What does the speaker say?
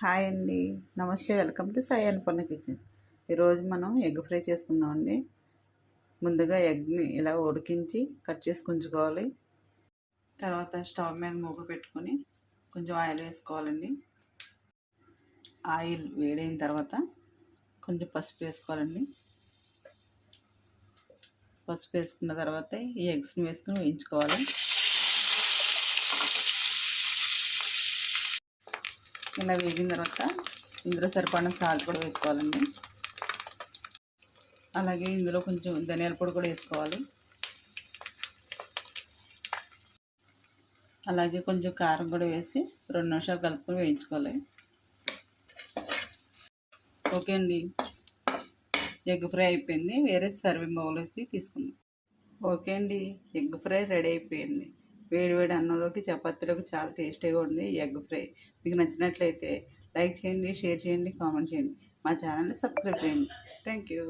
Hi అండి. నమస్తే. Welcome to Sai Annapurna kitchen. ఈరోజు మనం ఎగ్ ఫ్రై చేసుకుందామండి. ముందుగా ఎగ్ని ఇలా ఉడికించి కట్ చేసి ఉంచుకోవాలి. తర్వాత స్టవ్ మీద మూత పెట్టుకొని కొంచెం ఆయిల్ వేసుకోవాలండి. ఆయిల్ వేడైన తర్వాత కొంచెం పసుపు వేసుకోవాలండి. పసుపు వేసుకున్న తర్వాత ఈ ఎగ్స్ని వేసుకొని వేయించుకోవాలి. ఇలా వేగిన తర్వాత ఇందులో సరిపడిన సాల్ట్ కూడా వేసుకోవాలండి. అలాగే ఇందులో కొంచెం ధనియాల పొడి కూడా వేసుకోవాలి. అలాగే కొంచెం కారం కూడా వేసి 2 నిమిషాలు కలుపుకొని వేయించుకోవాలి. ఓకే అండి, ఎగ్ ఫ్రై అయిపోయింది. వేరే సర్వింగ్ బౌల్లోకి తీసుకుందాం. ఓకే అండి, ఎగ్ ఫ్రై రెడీ అయిపోయింది. వేడి వేడి అన్నంలోకి చపాతీలోకి చాలా టేస్టీగా ఉంది ఈ ఎగ్ ఫ్రై. మీకు నచ్చినట్లయితే లైక్ చేయండి, షేర్ చేయండి, కామెంట్ చేయండి. మా ఛానల్ని సబ్స్క్రైబ్ చేయండి. Thank you.